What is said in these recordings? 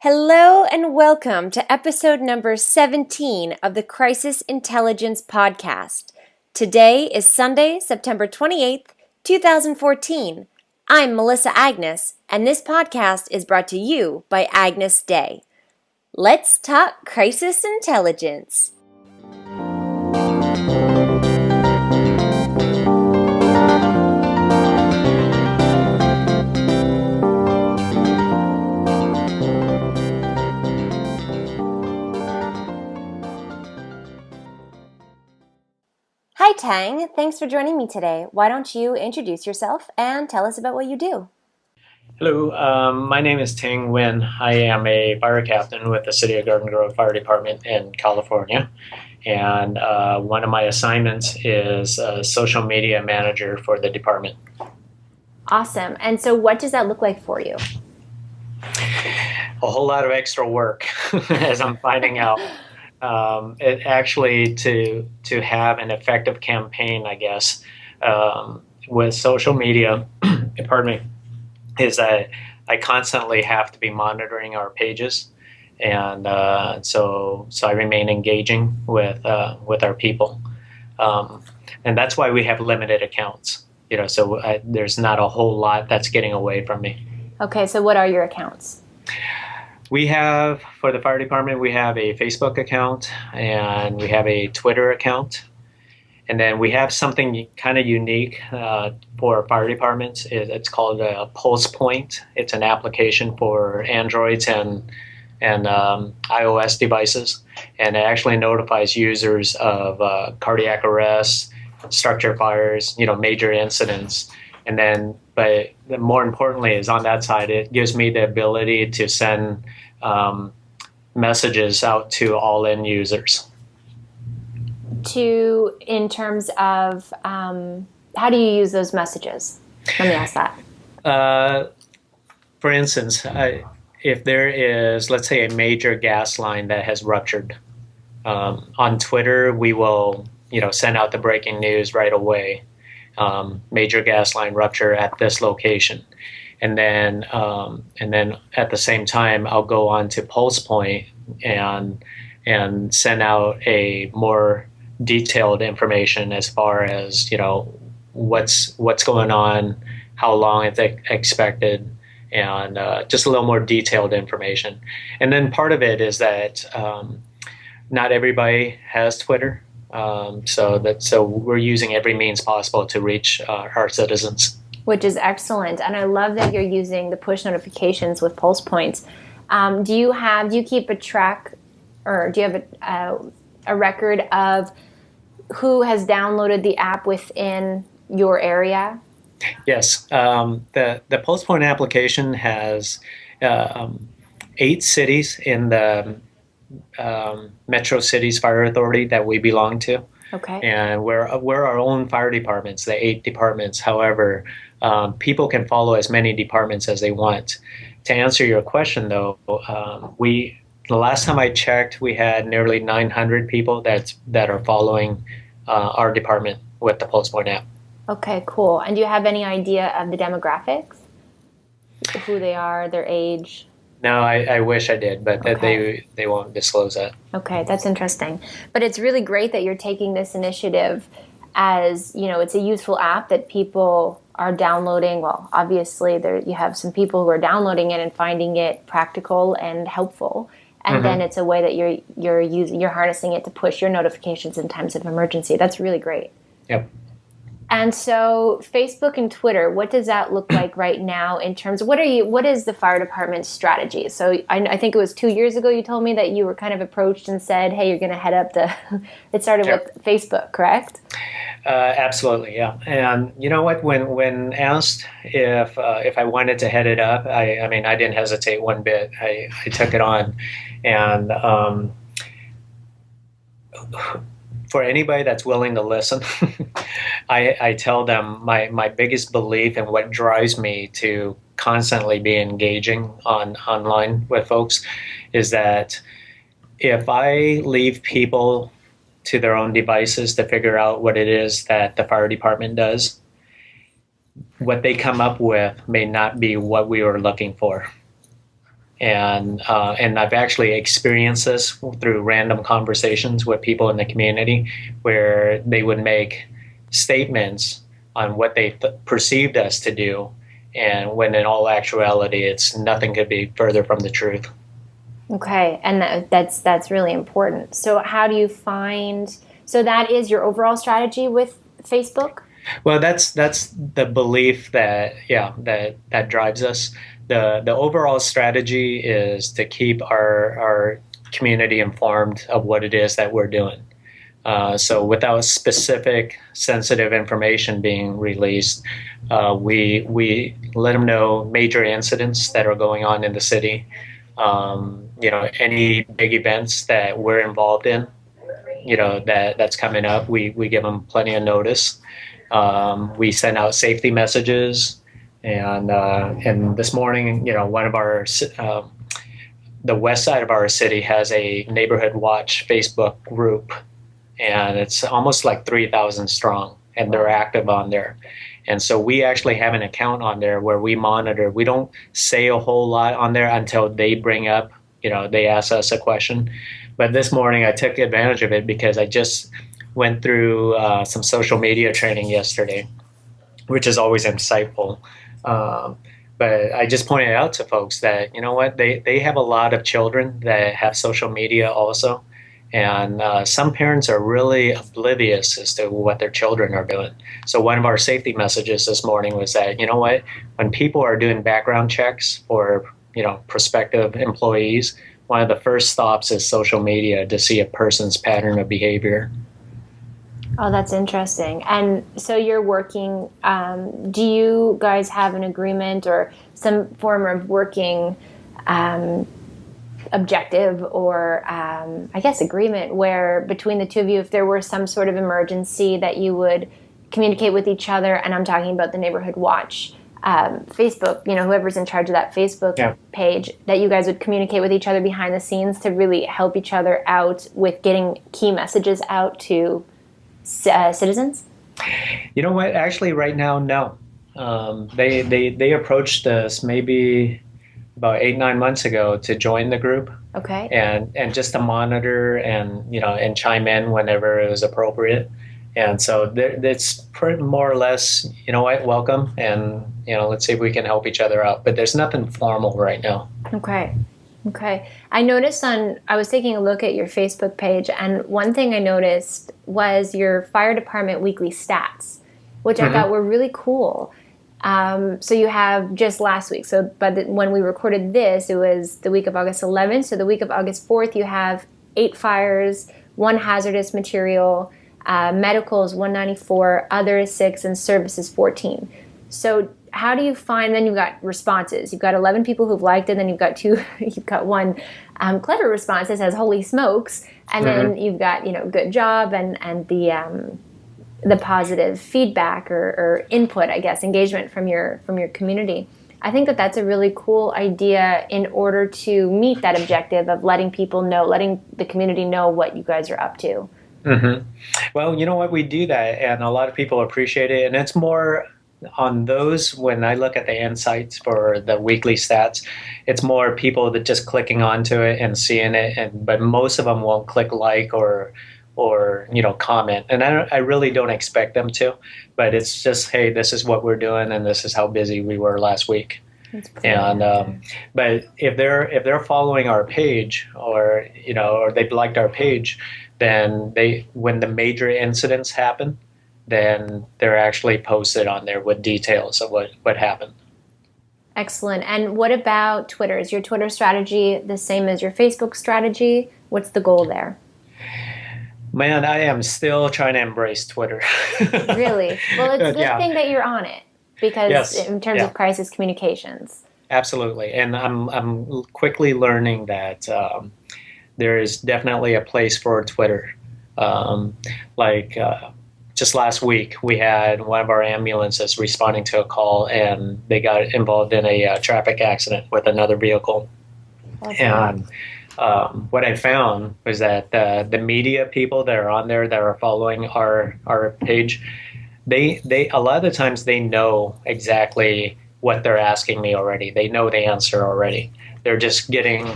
Hello and welcome to episode number 17 of the Crisis Intelligence Podcast. Today is Sunday, September 28th, 2014. I'm Melissa Agnes, and this podcast is brought to you by Agnes Day. Let's talk crisis intelligence. Hi Tang, thanks for joining me today. Why don't you introduce yourself and tell us about what you do? Hello, my name is Thanh Nguyen. I am a fire captain with the City of Garden Grove Fire Department in California. And one of my assignments is a social media manager for the department. Awesome. And so what does that look like for you? A whole lot of extra work, as I'm finding out. It actually to have an effective campaign, I guess, with social media, pardon me, is that I constantly have to be monitoring our pages, and so I remain engaging with our people, and that's why we have limited accounts. So there's not a whole lot that's getting away from me. Okay, so what are your accounts? We have, for the fire department, we have a Facebook account and we have a Twitter account. And then we have something kind of unique for fire departments. It's called PulsePoint. It's an application for Androids and iOS devices. And it actually notifies users of cardiac arrests, structure fires, major incidents. And then, but more importantly is on that side, it gives me the ability to send messages out to all end users. In terms of, how do you use those messages? Let me ask that. For instance, if there is, let's say, a major gas line that has ruptured, on Twitter, we will, send out the breaking news right away. Major gas line rupture at this location. And then at the same time, I'll go on to PulsePoint and send out a more detailed information as far as what's going on, how long it's expected, and just a little more detailed information. And then part of it is that not everybody has Twitter, so we're using every means possible to reach our citizens. Which is excellent, and I love that you're using the push notifications with PulsePoints. Do you keep a track, or do you have a record of who has downloaded the app within your area? Yes, the PulsePoint application has 8 cities in the Metro Cities Fire Authority that we belong to. Okay. And we're our own fire departments, the 8 departments. However, people can follow as many departments as they want. To answer your question, though, the last time I checked, we had nearly 900 people that are following our department with the PulsePoint app. Okay, cool. And do you have any idea of the demographics? Who they are, their age? No, I wish I did, but Okay. they won't disclose that. Okay, that's interesting. But it's really great that you're taking this initiative as, it's a useful app that people are downloading. Well, obviously you have some people who are downloading it and finding it practical and helpful. And then it's a way that you're harnessing it to push your notifications in times of emergency. That's really great. Yep. And so Facebook and Twitter, what does that look like right now in terms of what is the fire department's strategy? So I think it was 2 years ago you told me that you were kind of approached and said, hey, you're going to head up it started with Facebook, correct? Absolutely, yeah. And you know what, when asked if I wanted to head it up, I mean, I didn't hesitate one bit. I took it on. And for anybody that's willing to listen, I tell them my biggest belief and what drives me to constantly be engaging online with folks is that if I leave people to their own devices to figure out what it is that the fire department does, what they come up with may not be what we were looking for. And I've actually experienced this through random conversations with people in the community where they would make statements on what they perceived us to do, and when in all actuality, it's nothing could be further from the truth. Okay, and that's really important. So how do you find? So that is your overall strategy with Facebook? Well, that's the belief that drives us. The overall strategy is to keep our community informed of what it is that we're doing. So without specific sensitive information being released, we let them know major incidents that are going on in the city. Any big events that we're involved in, that's coming up, we give them plenty of notice. We send out safety messages, and this morning, one of our the west side of our city has a neighborhood watch Facebook group, and it's almost like 3,000 strong, and they're active on there. And so we actually have an account on there where we monitor. We don't say a whole lot on there until they bring up, they ask us a question. But this morning I took advantage of it because I just went through some social media training yesterday, which is always insightful. But I just pointed out to folks that, they have a lot of children that have social media also. And some parents are really oblivious as to what their children are doing. So one of our safety messages this morning was that, when people are doing background checks for, prospective employees, one of the first stops is social media to see a person's pattern of behavior. Oh, that's interesting. And so you're working, do you guys have an agreement or some form of working objective or I guess agreement where between the two of you, if there were some sort of emergency, that you would communicate with each other? And I'm talking about the Neighborhood Watch Facebook, whoever's in charge of that Facebook page, that you guys would communicate with each other behind the scenes to really help each other out with getting key messages out to citizens? You know what? Actually, right now, no. They approached us maybe about 8-9 months ago to join the group. Okay. And just to monitor and chime in whenever it was appropriate. And so it's pretty more or less, welcome, and let's see if we can help each other out. But there's nothing formal right now. Okay. I noticed I was taking a look at your Facebook page, and one thing I noticed was your fire department weekly stats, which I thought were really cool. So you have just last week. So when we recorded this, it was the week of August 11th. So the week of August 4th, you have 8 fires, 1 hazardous material, medical is 194, other is 6, and service is 14. So how do you find, then you've got responses. You've got 11 people who've liked it, then you've got 1 clever response that says, holy smokes. And then you've got, good job and the positive feedback or input, I guess, engagement from your community. I think that that's a really cool idea in order to meet that objective of letting people know, letting the community know what you guys are up to. Mm-hmm. Well, you know what, we do that, and a lot of people appreciate it, and it's more on those. When I look at the insights for the weekly stats, it's more people that just clicking onto it and seeing it, but most of them won't click like or comment, and I really don't expect them to, but it's just, hey, this is what we're doing, and this is how busy we were last week. And but if they're following our page, or they've liked our page, then when the major incidents happen, then they're actually posted on there with details of what happened. Excellent. And what about Twitter? Is your Twitter strategy the same as your Facebook strategy? What's the goal there? Man, I am still trying to embrace Twitter. Really? Well, it's a good thing that you're on it, because in terms of crisis communications. Absolutely. And I'm quickly learning that there is definitely a place for Twitter. Just last week, we had one of our ambulances responding to a call, and they got involved in a traffic accident with another vehicle. Okay. And what I found was that the media people that are on there that are following our page, they a lot of the times they know exactly what they're asking me already. They know the answer already. they're just getting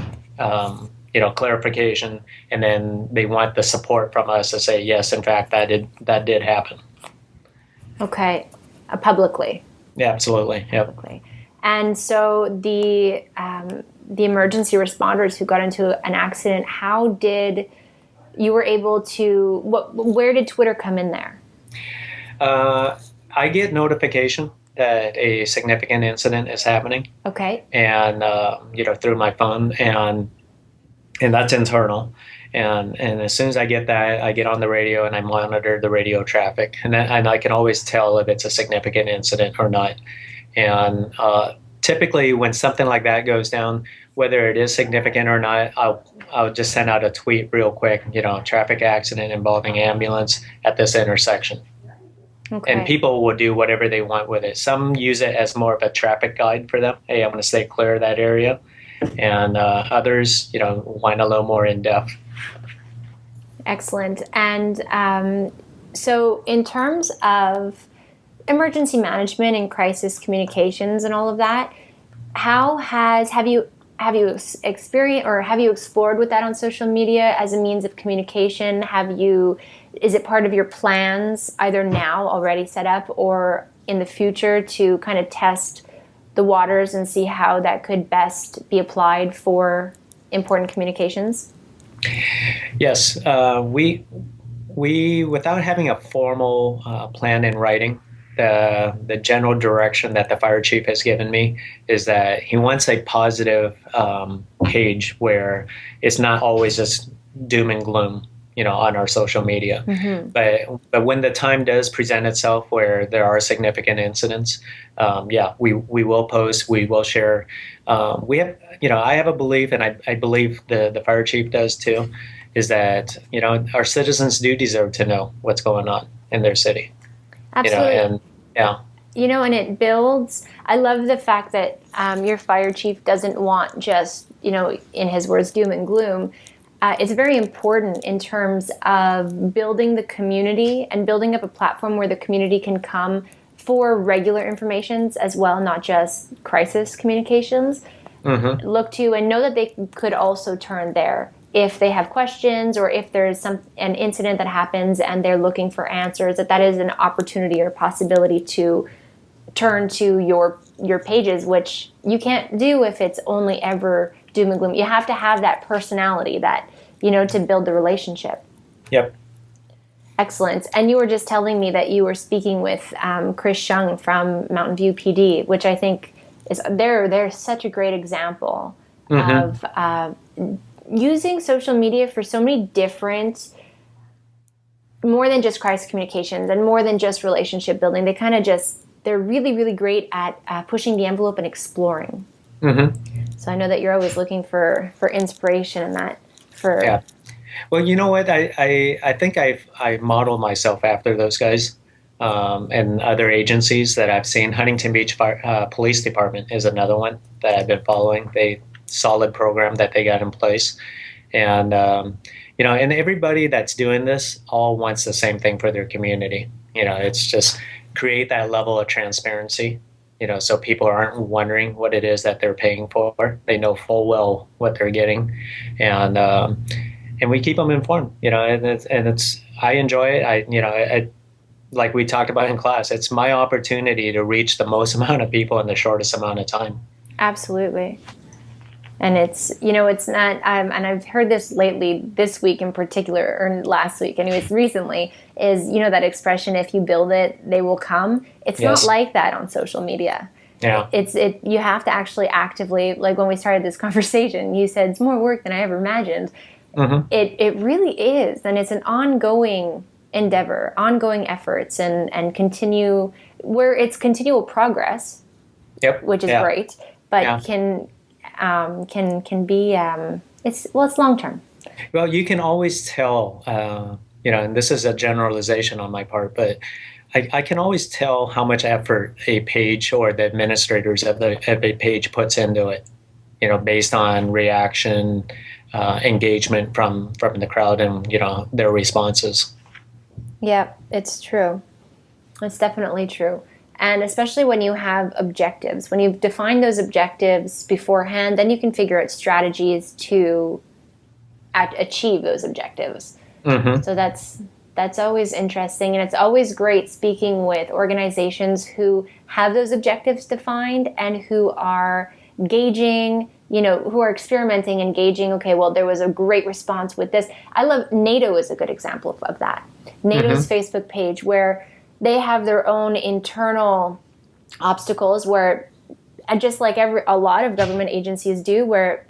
clarification, and then they want the support from us to say, yes, in fact, that did happen. Okay, publicly. Yeah, absolutely. Yep. Publicly. And so the emergency responders who got into an accident, how did you were able to? Where did Twitter come in there? I get notification that a significant incident is happening. Okay. And through my phone, and that's internal. And as soon as I get that, I get on the radio and I monitor the radio traffic, and I can always tell if it's a significant incident or not. And typically, when something like that goes down, whether it is significant or not, I'll just send out a tweet real quick. Traffic accident involving ambulance at this intersection. Okay. And people will do whatever they want with it. Some use it as more of a traffic guide for them. Hey, I'm going to stay clear of that area. And others, want a little more in depth. Excellent. And so in terms of emergency management and crisis communications and all of that, have you experienced or have you explored with that on social media as a means of communication? Is it part of your plans either now already set up or in the future to kind of test the waters and see how that could best be applied for important communications? Yes, we without having a formal plan in writing, the general direction that the fire chief has given me is that he wants a positive page where it's not always just doom and gloom, on our social media. Mm-hmm. But when the time does present itself where there are significant incidents, we will post, we will share. We have, I have a belief, and I believe the fire chief does too, is that, our citizens do deserve to know what's going on in their city. Absolutely. And and it builds. I love the fact that your fire chief doesn't want just, in his words, doom and gloom. It's very important in terms of building the community and building up a platform where the community can come for regular informations as well, not just crisis communications. Mm-hmm. Look to and know that they could also turn there if they have questions or if there's an incident that happens and they're looking for answers, that is an opportunity or possibility to turn to your pages, which you can't do if it's only ever doom and gloom. You have to have that personality that, to build the relationship. Yep. Excellent. And you were just telling me that you were speaking with Chris Shung from Mountain View PD, which I think is they're such a great example of using social media for so many different, more than just crisis communications and more than just relationship building. They're really, really great at pushing the envelope and exploring. Mm-hmm. So I know that you're always looking for inspiration in that. Yeah. Well, you know what? I think I modeled myself after those guys and other agencies that I've seen. Huntington Beach Police Department is another one that I've been following. Solid program that they got in place. And, and everybody that's doing this all wants the same thing for their community. It's just create that level of transparency, so people aren't wondering what it is that they're paying for. They know full well what they're getting. And we keep them informed, I enjoy it. I like we talked about in class, it's my opportunity to reach the most amount of people in the shortest amount of time. Absolutely. And it's not, and I've heard this lately, this week in particular, or last week, anyways, recently, is, that expression, if you build it, they will come. It's not like that on social media. Yeah. You have to actually actively, like when we started this conversation, you said it's more work than I ever imagined. Mm-hmm. It really is. And it's an ongoing endeavor, ongoing efforts, and where it's continual progress, which is great, but can be it's long term. Well, you can always tell, and this is a generalization on my part, but I can always tell how much effort a page or the administrators of a page puts into it, based on reaction, engagement from the crowd and, their responses. Yeah, it's true. It's definitely true. And especially when you have objectives, when you've defined those objectives beforehand, then you can figure out strategies to achieve those objectives. Mm-hmm. So that's always interesting, and it's always great speaking with organizations who have those objectives defined and who are gauging, who are experimenting and gauging, okay, well, there was a great response with this. I love NATO is a good example of that. NATO's Facebook page, where they have their own internal obstacles where, just like a lot of government agencies do, where,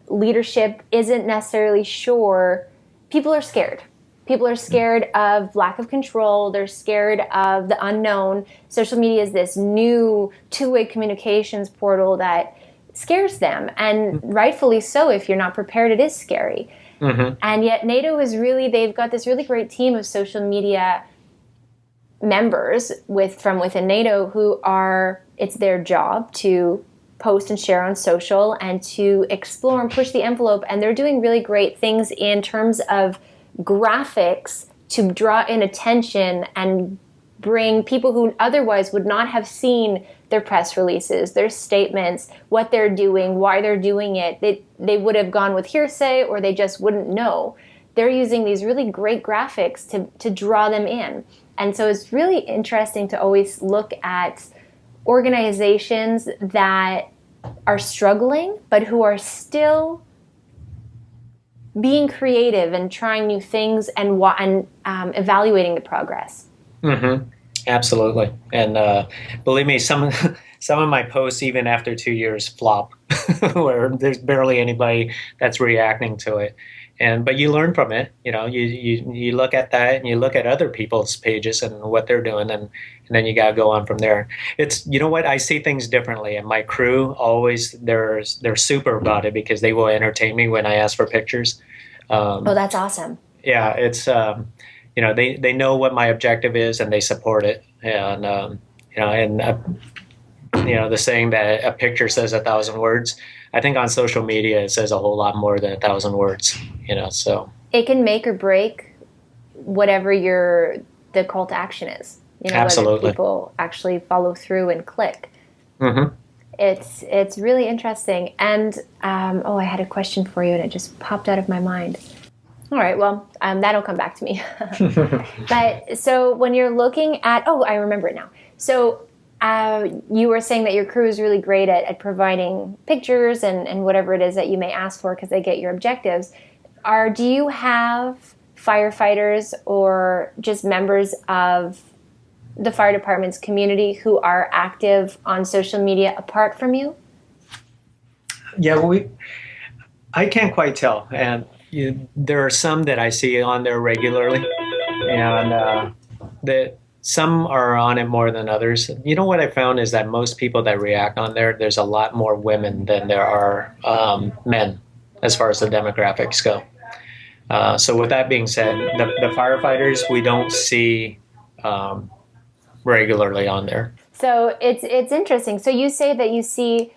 leadership isn't necessarily sure. People are scared. People are scared of lack of control. They're scared of the unknown. Social media is this new two-way communications portal that scares them. And rightfully so. If you're not prepared, it is scary. Mm-hmm. And yet NATO is they've got this really great team of social media members from within NATO who it's their job to post and share on social and to explore and push the envelope. And they're doing really great things in terms of graphics to draw in attention and bring people who otherwise would not have seen their press releases, their statements, what they're doing, why they're doing it. They would have gone with hearsay, or they just wouldn't know. They're using these really great graphics to draw them in. And so it's really interesting to always look at organizations that are struggling, but who are still being creative and trying new things and evaluating the progress. Mm-hmm. Absolutely. And believe me, some of my posts, even after 2 years, flop, where there's barely anybody that's reacting to it. But you learn from it. You look at that and you look at other people's pages and what they're doing, and then you got to go on from there. It's, what, I see things differently, and my crew always, they're super about it because they will entertain me when I ask for pictures. That's awesome. Yeah, it's they know what my objective is and they support it, and the saying that a picture says 1,000 words. I think on social media it says a whole lot more than 1,000 words. So it can make or break whatever the call to action is. Absolutely. Whether people actually follow through and click. Mm-hmm. It's really interesting. And I had a question for you and it just popped out of my mind. All right, well, that'll come back to me. But so when you're looking at, I remember it now. So you were saying that your crew is really great at providing pictures and whatever it is that you may ask for because they get your objectives. Do you have firefighters or just members of the fire department's community who are active on social media apart from you? Yeah, I can't quite tell. And there are some that I see on there regularly, and some are on it more than others. What I found is that most people that react on there's a lot more women than there are men as far as the demographics go. So with that being said, the firefighters we don't see regularly on there. So it's interesting. So you say that you see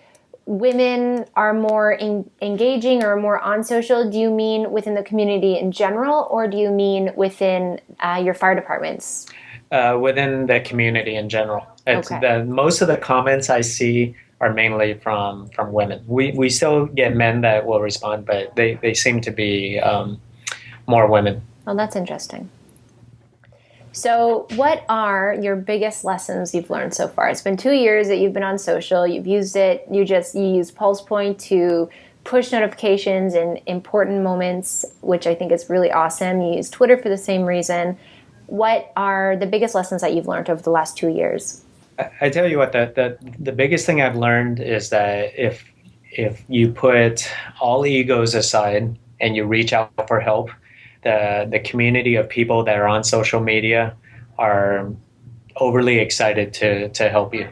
women are more engaging or more on social. Do you mean within the community in general, or do you mean within your fire departments? Within the community in general. Okay. Most of the comments I see are mainly from women. We still get men that will respond, but they seem to be more women. Oh, that's interesting. So what are your biggest lessons you've learned so far? It's been 2 years that you've been on social. You've used it. You use PulsePoint to push notifications in important moments, which I think is really awesome. You use Twitter for the same reason. What are the biggest lessons that you've learned over the last 2 years? I tell you what, the biggest thing I've learned is that if you put all egos aside and you reach out for help, the community of people that are on social media are overly excited to help you.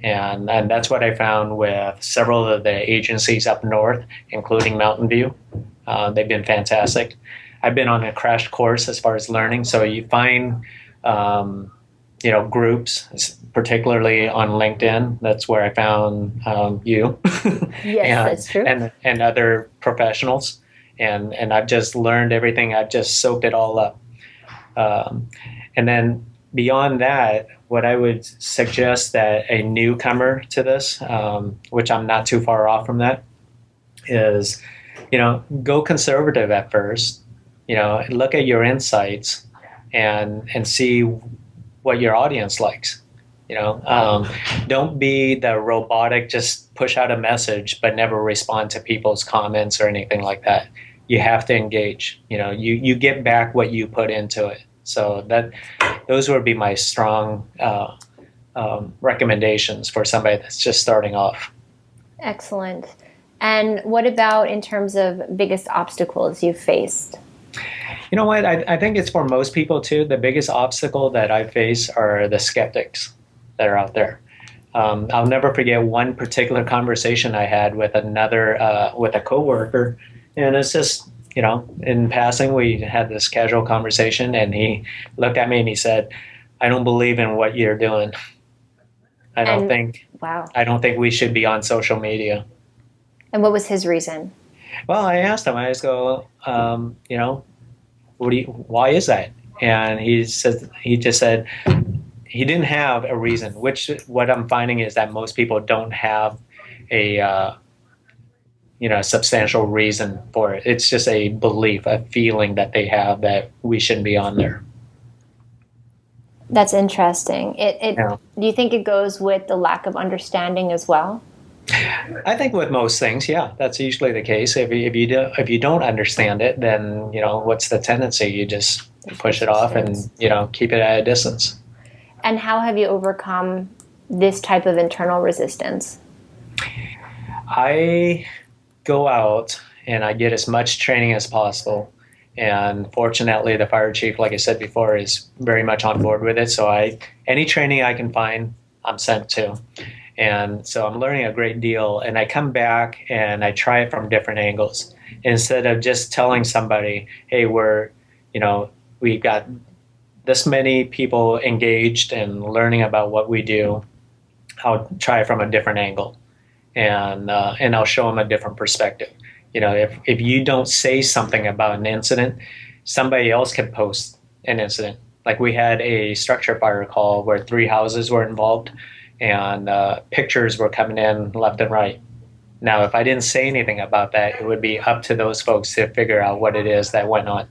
And that's what I found with several of the agencies up north, including Mountain View. They've been fantastic. I've been on a crash course as far as learning. So you find, groups, particularly on LinkedIn. That's where I found you. Yes, that's true. And other professionals. And I've just learned everything. I've just soaked it all up. And then beyond that, what I would suggest that a newcomer to this, which I'm not too far off from that, is, go conservative at first. Look at your insights and see what your audience likes. Don't be the robotic, just push out a message but never respond to people's comments or anything like that. You have to engage. You get back what you put into it. So those would be my strong recommendations for somebody that's just starting off. Excellent. And what about in terms of biggest obstacles you've faced? You know what? I think it's for most people too. The biggest obstacle that I face are the skeptics that are out there. I'll never forget one particular conversation I had with with a coworker, and it's just, in passing, we had this casual conversation, and he looked at me and he said, "I don't believe in what you're doing. I don't think we should be on social media." And what was his reason? Well, I asked him. I just go, why is that? And he just said he didn't have a reason. Which what I'm finding is that most people don't have a substantial reason for it. It's just a belief, a feeling that they have that we shouldn't be on there. That's interesting. Do you think it goes with the lack of understanding as well? I think with most things, yeah, that's usually the case. If you don't understand it, then what's the tendency? You just push it off and keep it at a distance. And how have you overcome this type of internal resistance? I go out and I get as much training as possible. And fortunately, the fire chief, like I said before, is very much on board with it. So any training I can find, I'm sent to. And so I'm learning a great deal. And I come back and I try it from different angles. Instead of just telling somebody, hey, we got this many people engaged and learning about what we do, I'll try it from a different angle. And I'll show them a different perspective. If you don't say something about an incident, somebody else can post an incident. Like we had a structure fire call where 3 houses were involved, and pictures were coming in left and right. Now, if I didn't say anything about that, it would be up to those folks to figure out what it is that went on.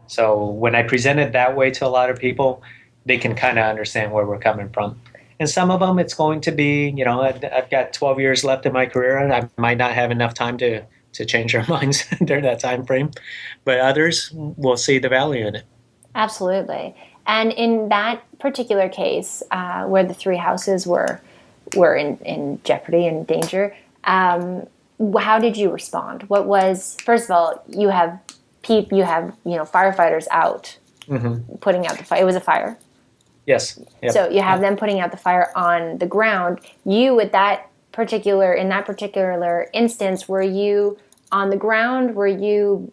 So when I present it that way to a lot of people, they can kind of understand where we're coming from. And some of them, it's going to be, I've got 12 years left in my career, and I might not have enough time to change their minds during that time frame. But others will see the value in it. Absolutely. And in that particular case, where the 3 houses were in jeopardy and danger, how did you respond? What was, first of all, you have firefighters out putting out the fire. It was a fire. Yes. Yep. So you have them putting out the fire on the ground. You, in that particular instance, were you on the ground? Were you,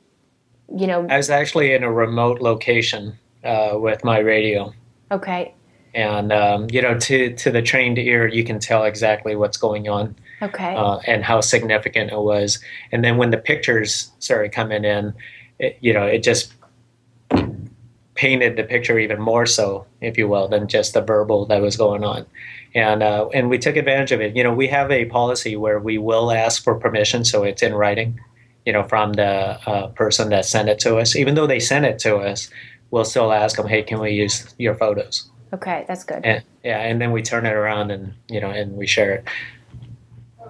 I was actually in a remote location with my radio. Okay. And, to the trained ear, you can tell exactly what's going on. Okay. And how significant it was. And then when the pictures started coming in, it just painted the picture even more so, if you will, than just the verbal that was going on. And we took advantage of it. We have a policy where we will ask for permission, so it's in writing, from the person that sent it to us. Even though they sent it to us, we'll still ask them, hey, can we use your photos? Okay, that's good. And then we turn it around and we share it.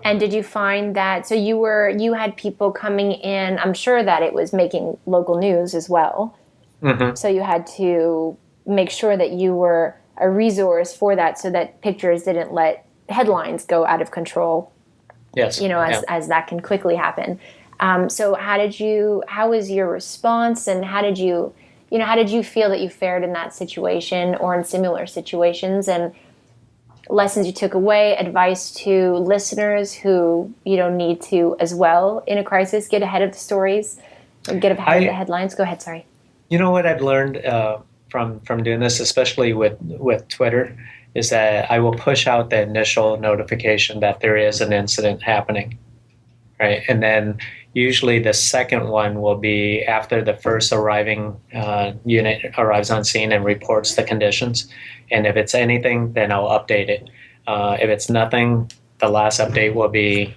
And did you find that, so you had people coming in, I'm sure that it was making local news as well. Mm-hmm. So you had to make sure that you were a resource for that, so that pictures didn't let headlines go out of control. Yes. As that can quickly happen. So how was your response, and how did you feel that you fared in that situation or in similar situations, and lessons you took away, advice to listeners who need to as well in a crisis get ahead of the stories or get ahead of the headlines? Go ahead. Sorry. You know what I've learned from doing this, especially with Twitter, is that I will push out the initial notification that there is an incident happening, right? And then, Usually the second one will be after the first arriving unit arrives on scene and reports the conditions. And if it's anything, then I'll update it. If it's nothing, the last update will be,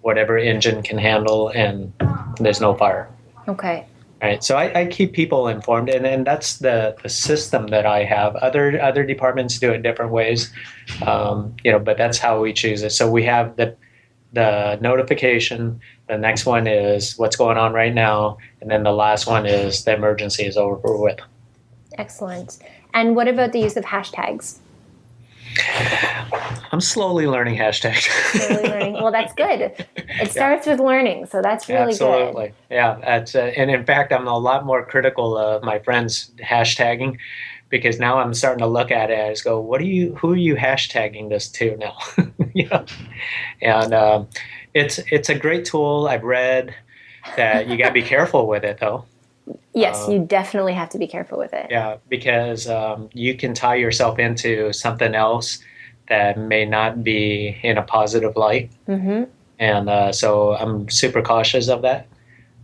whatever engine can handle and there's no fire. Okay. Right. So I keep people informed, and that's the system that I have. Other departments do it different ways, but that's how we choose it. So we have the notification. The next one is what's going on right now, and then the last one is the emergency is over with. Excellent. And what about the use of hashtags? I'm slowly learning hashtags. Slowly learning. Well, that's good. It starts with learning, so that's really Absolutely. good. Yeah. That's and in fact, I'm a lot more critical of my friends hashtagging, because now I'm starting to look at it and go, who are you hashtagging this to now? And it's a great tool. I've read that you got to be careful with it, though. Yes, you definitely have to be careful with it. Yeah, because you can tie yourself into something else that may not be in a positive light. Mm-hmm. And so I'm super cautious of that.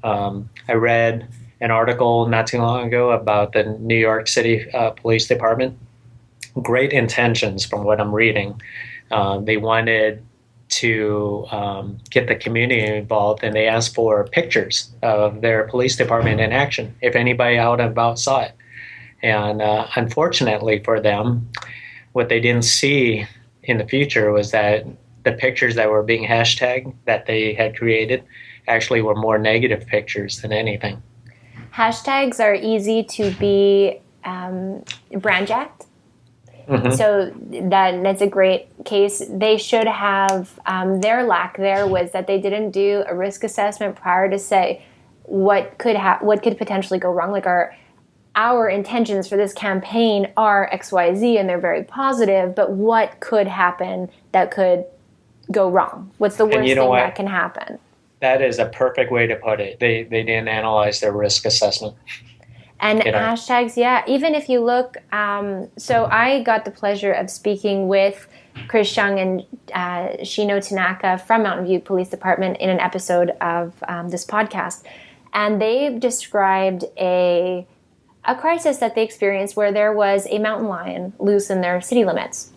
I read an article not too long ago about the New York City Police Department. Great intentions from what I'm reading. They wanted to get the community involved, and they asked for pictures of their police department in action if anybody out and about saw it. And unfortunately for them, what they didn't see in the future was that the pictures that were being hashtagged that they had created actually were more negative pictures than anything. Hashtags are easy to be brandjacked. Mm-hmm. So that's a great case. They should have, their lack there was that they didn't do a risk assessment prior to say what could potentially go wrong. Like our intentions for this campaign are XYZ and they're very positive, but what could happen that could go wrong? What's the worst thing that can happen? That is a perfect way to put it. They didn't analyze their risk assessment. And hashtags, even if you look, so I got the pleasure of speaking with Chris Shung and Shino Tanaka from Mountain View Police Department in an episode of this podcast. And they described a crisis that they experienced where there was a mountain lion loose in their city limits.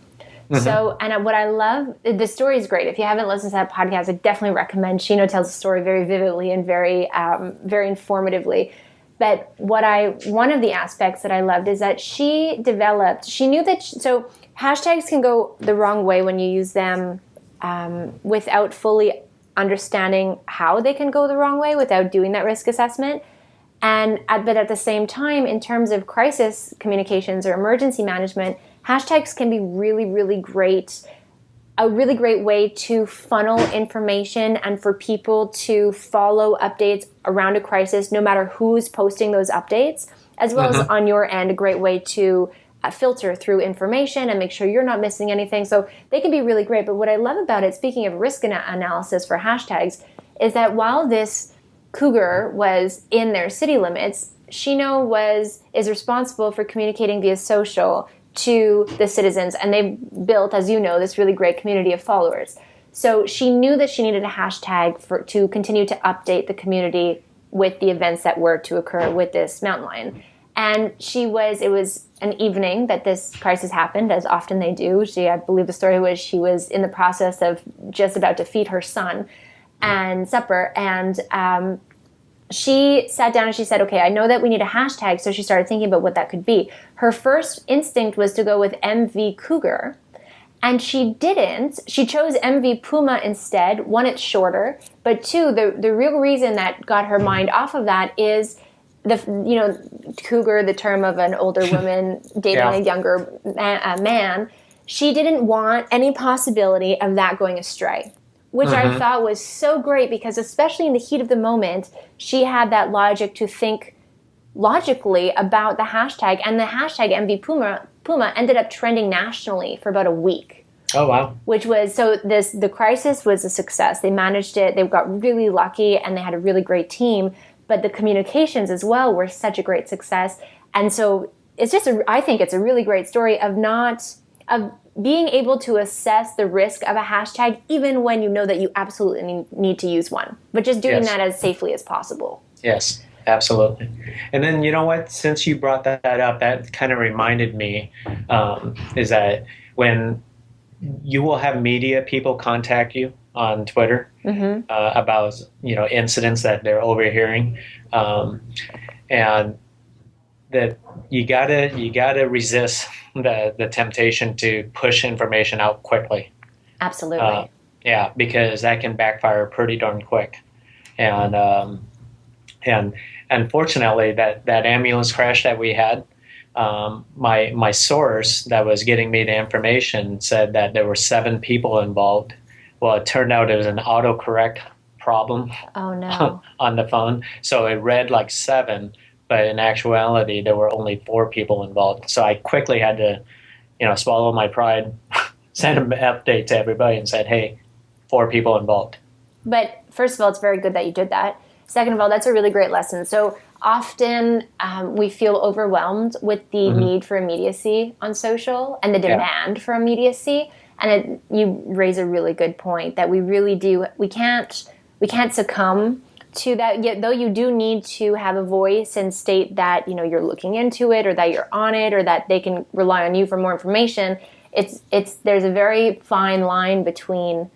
Mm-hmm. So, and what I love, the story is great. If you haven't listened to that podcast, I definitely recommend. Shino tells the story very vividly and very, very informatively. But one of the aspects that I loved is that she knew that, so hashtags can go the wrong way when you use them without fully understanding how they can go the wrong way without doing that risk assessment. But at the same time, in terms of crisis communications or emergency management, hashtags can be really, really great. A really great way to funnel information and for people to follow updates around a crisis, no matter who's posting those updates, as well as on your end, a great way to filter through information and make sure you're not missing anything. So they can be really great. But what I love about it, speaking of risk analysis for hashtags, is that while this cougar was in their city limits, Shino is responsible for communicating via social to the citizens, and they've built, as you know, this really great community of followers. So she knew that she needed a hashtag to continue to update the community with the events that were to occur with this mountain lion. And it was an evening that this crisis happened, as often they do. I believe the story was she was in the process of just about to feed her son and supper, and she sat down and she said, okay, I know that we need a hashtag. So she started thinking about what that could be. Her first instinct was to go with MV Cougar. And she didn't. She chose MV Puma instead. One, it's shorter. But two, the real reason that got her mind off of that is cougar, the term of an older woman dating a younger man. She didn't want any possibility of that going astray, which I thought was so great because especially in the heat of the moment, she had that logic to think logically about the hashtag, and the hashtag MV Puma ended up trending nationally for about a week. Oh, wow. Which was, the crisis was a success. They managed it. They got really lucky and they had a really great team, but the communications as well were such a great success. And so it's just, I think it's a really great story of being able to assess the risk of a hashtag, even when you know that you absolutely need to use one, but just doing that as safely as possible. Yes, absolutely. And then, you know what, since you brought that up, that kind of reminded me, is that when you will have media people contact you on Twitter about, incidents that they're overhearing, and that you gotta resist the temptation to push information out quickly. Absolutely. Yeah, because that can backfire pretty darn quick. And unfortunately, that ambulance crash that we had, my source that was getting me the information said that there were 7 people involved. Well, it turned out it was an autocorrect problem. Oh no. On the phone, so it read like 7. But in actuality, there were only 4 people involved. So I quickly had to, swallow my pride, send an update to everybody and said, hey, 4 people involved. But first of all, it's very good that you did that. Second of all, that's a really great lesson. So often we feel overwhelmed with the need for immediacy on social and the demand for immediacy. And you raise a really good point that we really do. We can't succumb to that, yet though you do need to have a voice and state that you're looking into it, or that you're on it, or that they can rely on you for more information. There's a very fine line between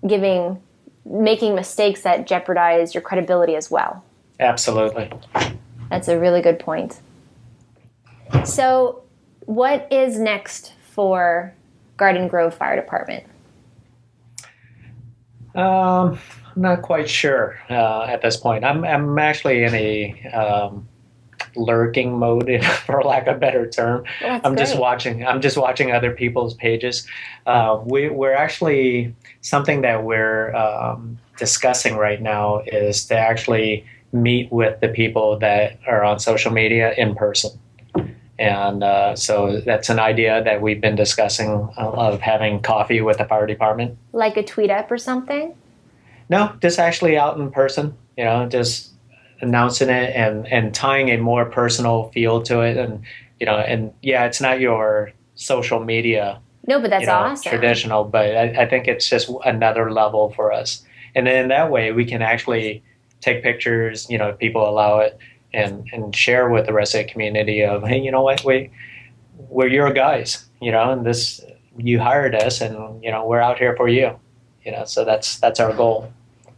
making mistakes that jeopardize your credibility as well. Absolutely. That's a really good point. So what is next for Garden Grove Fire Department? I'm not quite sure at this point. I'm actually in a lurking mode, for lack of a better term. Well, I'm just watching other people's pages. We're actually, something that we're discussing right now is to actually meet with the people that are on social media in person. And so that's an idea that we've been discussing, of having coffee with the fire department. Like a tweet up or something? No, just actually out in person, just announcing it and tying a more personal feel to it. And, it's not your social media. No, but that's awesome. Traditional, but I think it's just another level for us. And then that way we can actually take pictures, if people allow it, and share with the rest of the community of, hey, you know what, we're your guys, and this, you hired us, and, we're out here for you, so that's our goal.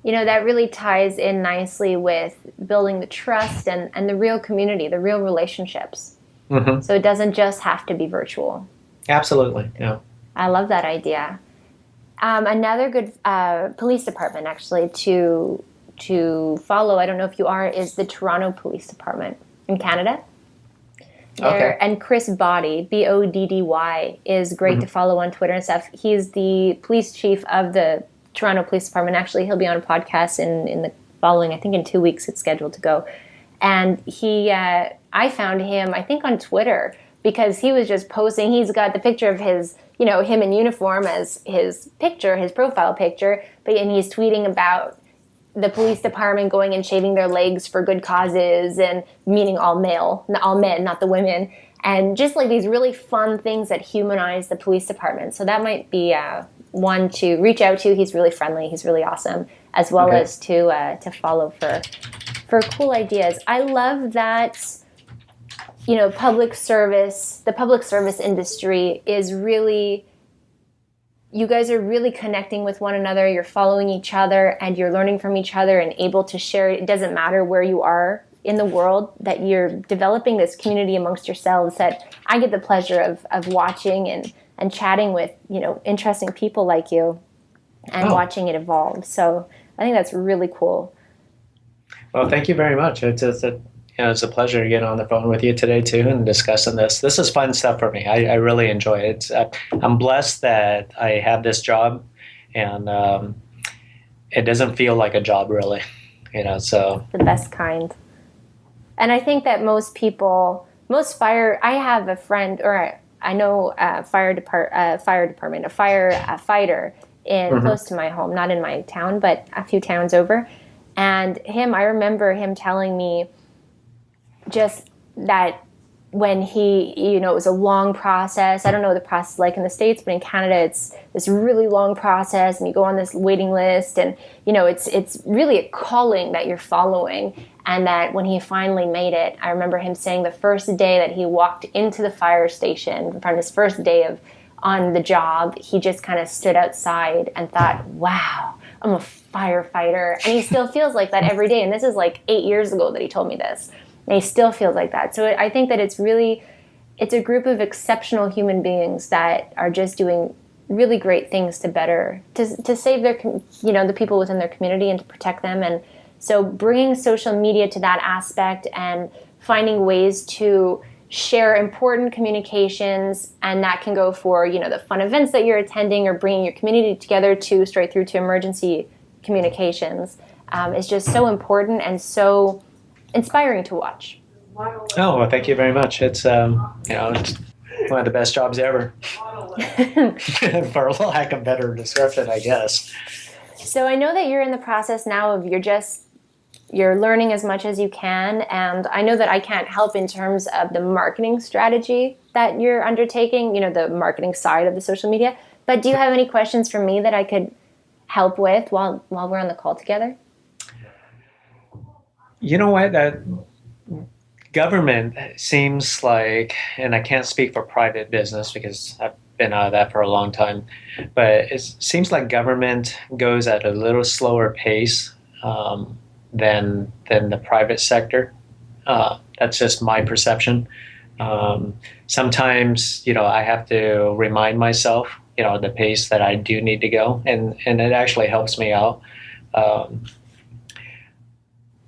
That really ties in nicely with building the trust and the real community, the real relationships. Mm-hmm. So it doesn't just have to be virtual. Absolutely, yeah. I love that idea. Another good police department, actually, to follow, I don't know if you are, is the Toronto Police Department in Canada. Okay. And Chris Boddy, Boddy, is great to follow on Twitter and stuff. He's the police chief of the Toronto Police Department. Actually, he'll be on a podcast in the following, I think in 2 weeks it's scheduled to go. And I found him, I think, on Twitter, because he was just posting. He's got the picture of his, him in uniform as his picture, his profile picture, and he's tweeting about the police department going and shaving their legs for good causes, and meaning all men, not the women, and just like these really fun things that humanize the police department. So that might be one to reach out to. He's really friendly. He's really awesome, as well as to follow for cool ideas. I love that. The public service industry is really, you guys are really connecting with one another. You're following each other, and you're learning from each other and able to share. It doesn't matter where you are in the world, that you're developing this community amongst yourselves that I get the pleasure of watching and chatting with, interesting people like you, and watching it evolve. So I think that's really cool. Well, thank you very much. It's a pleasure to get on the phone with you today, too, and discussing this. This is fun stuff for me. I really enjoy it. I'm blessed that I have this job, and it doesn't feel like a job, really. So the best kind. And I think that I have a friend, or I know a fighter in close to my home, not in my town, but a few towns over. And I remember him telling me just that when he, it was a long process. I don't know what the process is like in the States, but in Canada, it's this really long process, and you go on this waiting list, and, it's really a calling that you're following. And that when he finally made it, I remember him saying the first day that he walked into the fire station, from his first day on the job, he just kind of stood outside and thought, wow, I'm a firefighter. And he still feels like that every day. And this is like 8 years ago that he told me this. And he still feels like that. So I think that it's a group of exceptional human beings that are just doing really great things to save their, the people within their community and to protect them. And so bringing social media to that aspect and finding ways to share important communications, and that can go for, the fun events that you're attending or bringing your community together to straight through to emergency communications, is just so important and so inspiring to watch. Oh, well, thank you very much. It's, it's one of the best jobs ever, for lack of better description, I guess. So I know that you're in the process now of you're learning as much as you can, and I know that I can't help in terms of the marketing strategy that you're undertaking, the marketing side of the social media, but do you have any questions for me that I could help with while we're on the call together? You know what? Government seems like, and I can't speak for private business because I've been out of that for a long time, but it seems like government goes at a little slower pace than the private sector. That's just my perception. Sometimes, I have to remind myself, the pace that I do need to go, and it actually helps me out.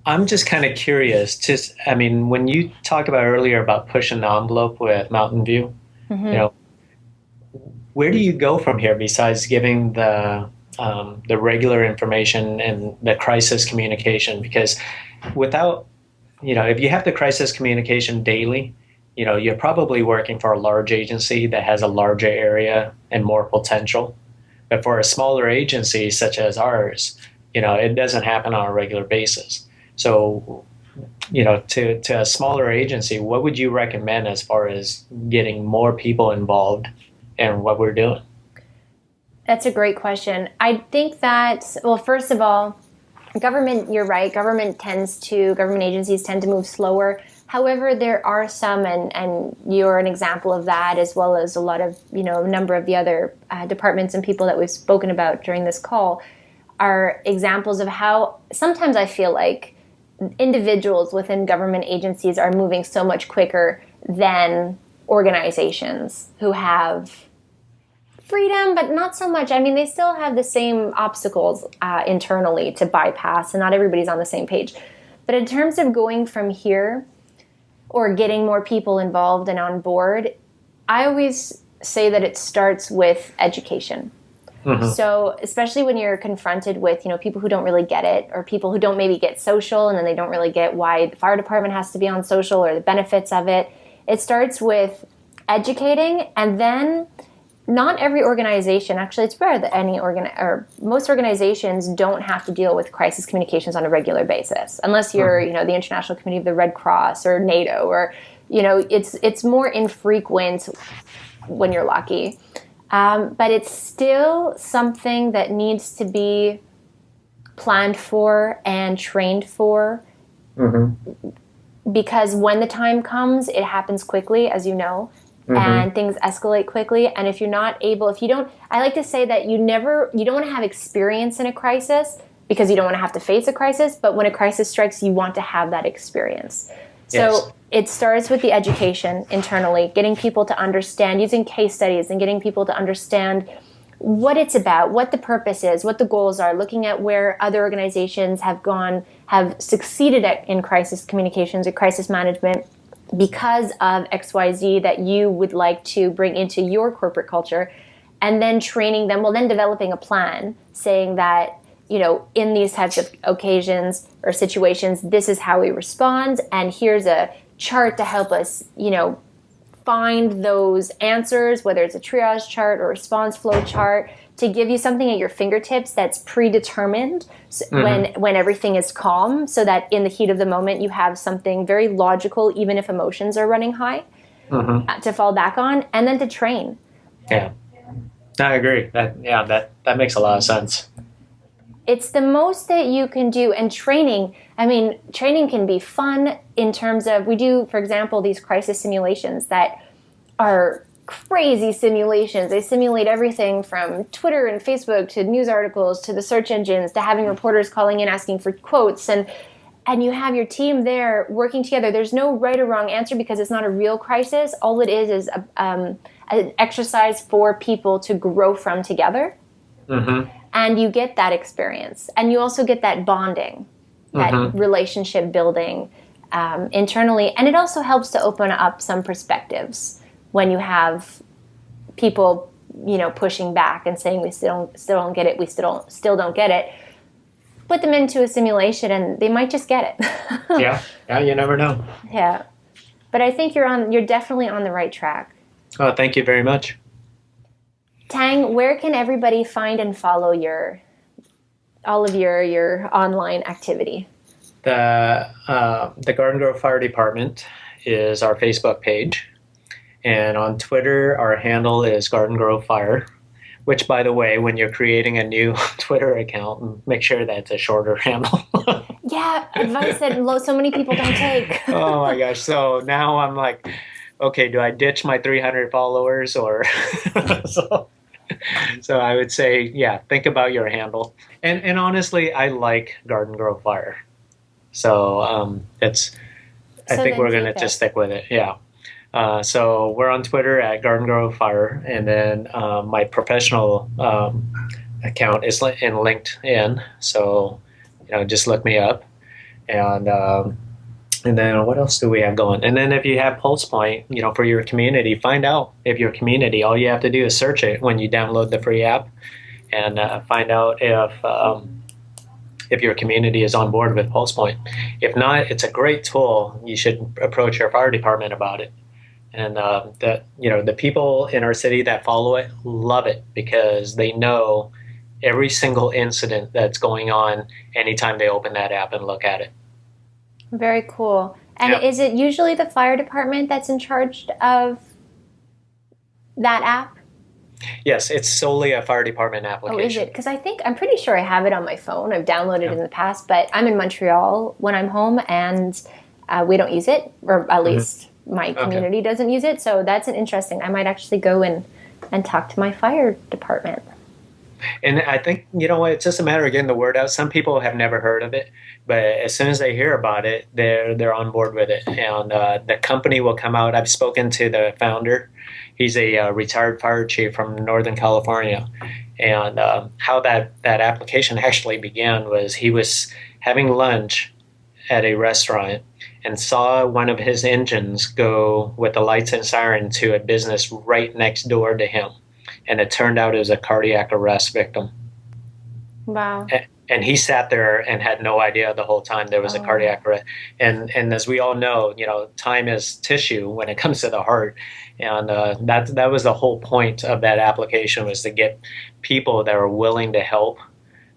I'm just kind of curious. When you talked about earlier about pushing the envelope with Mountain View, where do you go from here besides giving the regular information and the crisis communication? Because without, if you have the crisis communication daily, you're probably working for a large agency that has a larger area and more potential. But for a smaller agency such as ours, it doesn't happen on a regular basis. So, to a smaller agency, what would you recommend as far as getting more people involved in what we're doing? That's a great question. I think that, well, first of all, government, you're right, government agencies tend to move slower. However, there are some, and you're an example of that, as well as a lot of, a number of the other departments and people that we've spoken about during this call are examples of how sometimes I feel like individuals within government agencies are moving so much quicker than organizations who have freedom, but not so much. They still have the same obstacles internally to bypass, and not everybody's on the same page. But in terms of going from here or getting more people involved and on board, I always say that it starts with education. Mm-hmm. So especially when you're confronted with, people who don't really get it, or people who don't maybe get social, and then they don't really get why the fire department has to be on social or the benefits of it. It starts with educating, and then not every organization, actually it's rare that most organizations don't have to deal with crisis communications on a regular basis, unless you're, the International Committee of the Red Cross or NATO, or, it's more infrequent when you're lucky. But it's still something that needs to be planned for and trained for, because when the time comes, it happens quickly, as you know, and things escalate quickly. And if you're not able, I like to say that you don't want to have experience in a crisis because you don't want to have to face a crisis, but when a crisis strikes, you want to have that experience. Yes. So it starts with the education internally, getting people to understand, using case studies and getting people to understand what it's about, what the purpose is, what the goals are, looking at where other organizations have succeeded in crisis communications or crisis management because of XYZ that you would like to bring into your corporate culture, and then training them, then developing a plan saying that, in these types of occasions or situations, this is how we respond, and here's a chart to help us, find those answers, whether it's a triage chart or response flow chart, to give you something at your fingertips that's predetermined when everything is calm, so that in the heat of the moment you have something very logical, even if emotions are running high, to fall back on, and then to train. Yeah, I agree. That makes a lot of sense. It's the most that you can do. And training can be fun in terms of, we do, for example, these crisis simulations that are crazy simulations. They simulate everything from Twitter and Facebook to news articles to the search engines to having reporters calling in asking for quotes. And you have your team there working together. There's no right or wrong answer because it's not a real crisis. All it is an exercise for people to grow from together. And you get that experience. And you also get that bonding, that relationship building internally. And it also helps to open up some perspectives when you have people, pushing back and saying, we still don't get it, we still don't get it. Put them into a simulation and they might just get it. Yeah, you never know. Yeah. But I think you're definitely on the right track. Oh, thank you very much. Tang, where can everybody find and follow all of your online activity? The Garden Grove Fire Department is our Facebook page, and on Twitter our handle is Garden Grove Fire. Which, by the way, when you're creating a new Twitter account, make sure that it's a shorter handle. Yeah, advice that so many people don't take. Oh my gosh! So now I'm like, okay, do I ditch my 300 followers or? So I would say, yeah, think about your handle. And honestly, I like Garden Grove Fire. So I think we're going to just stick with it. Yeah. So we're on Twitter at Garden Grove Fire. And then my professional account is in LinkedIn. So, just look me up. And then what else do we have going? And then if you have PulsePoint, for your community, find out if your community, all you have to do is search it when you download the free app and find out if your community is on board with PulsePoint. If not, it's a great tool. You should approach your fire department about it. And the people in our city that follow it love it because they know every single incident that's going on anytime they open that app and look at it. Very cool. And is it usually the fire department that's in charge of that app? Yes, it's solely a fire department application. Oh, is it? Because I'm pretty sure I have it on my phone. I've downloaded it in the past, but I'm in Montreal when I'm home, and we don't use it, or at least my community doesn't use it. So that's an interesting. I might actually go and talk to my fire department. And I think, it's just a matter of getting the word out. Some people have never heard of it, but as soon as they hear about it, they're on board with it. And the company will come out. I've spoken to the founder. He's a retired fire chief from Northern California. And how that application actually began was he was having lunch at a restaurant and saw one of his engines go with the lights and siren to a business right next door to him. And it turned out it was a cardiac arrest victim. Wow. And he sat there and had no idea the whole time there was a cardiac arrest. And as we all know, time is tissue when it comes to the heart. And that was the whole point of that application, was to get people that are willing to help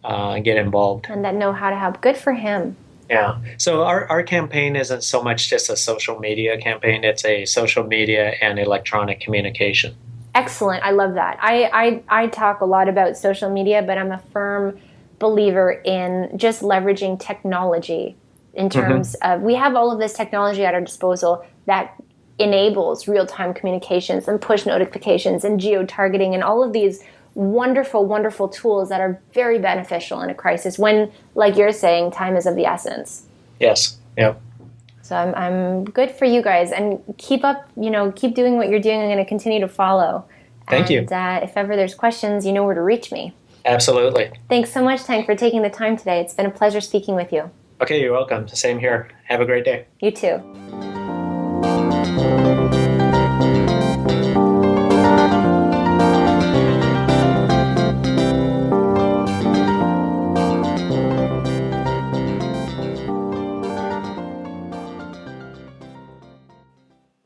get involved. And that know how to help. Good for him. Yeah. So our campaign isn't so much just a social media campaign. It's a social media and electronic communication. Excellent. I love that. I talk a lot about social media, but I'm a firm believer in just leveraging technology in terms of, we have all of this technology at our disposal that enables real-time communications and push notifications and geo-targeting and all of these wonderful, wonderful tools that are very beneficial in a crisis when, like you're saying, time is of the essence. Yes. Yep. So I'm good for you guys, and keep up, keep doing what you're doing. I'm going to continue to follow. Thank you. And if ever there's questions, you know where to reach me. Absolutely. Thanks so much, Tang, for taking the time today. It's been a pleasure speaking with you. Okay, you're welcome. Same here. Have a great day. You too.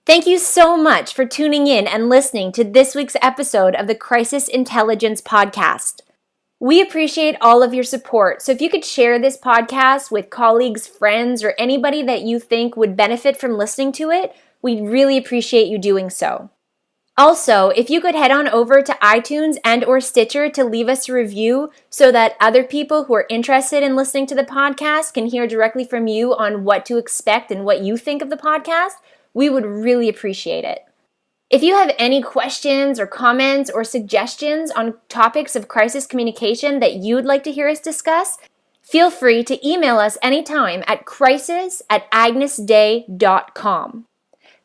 Thank you so much for tuning in and listening to this week's episode of the Crisis Intelligence Podcast. We appreciate all of your support, so if you could share this podcast with colleagues, friends, or anybody that you think would benefit from listening to it, we'd really appreciate you doing so. Also, if you could head on over to iTunes and or Stitcher to leave us a review so that other people who are interested in listening to the podcast can hear directly from you on what to expect and what you think of the podcast, we would really appreciate it. If you have any questions or comments or suggestions on topics of crisis communication that you'd like to hear us discuss, feel free to email us anytime at crisis@agnesday.com.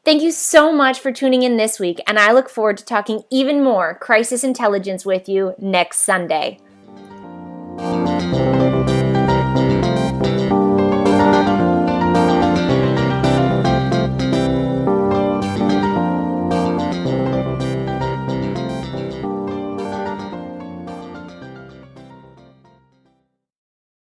Thank you so much for tuning in this week, and I look forward to talking even more crisis intelligence with you next Sunday.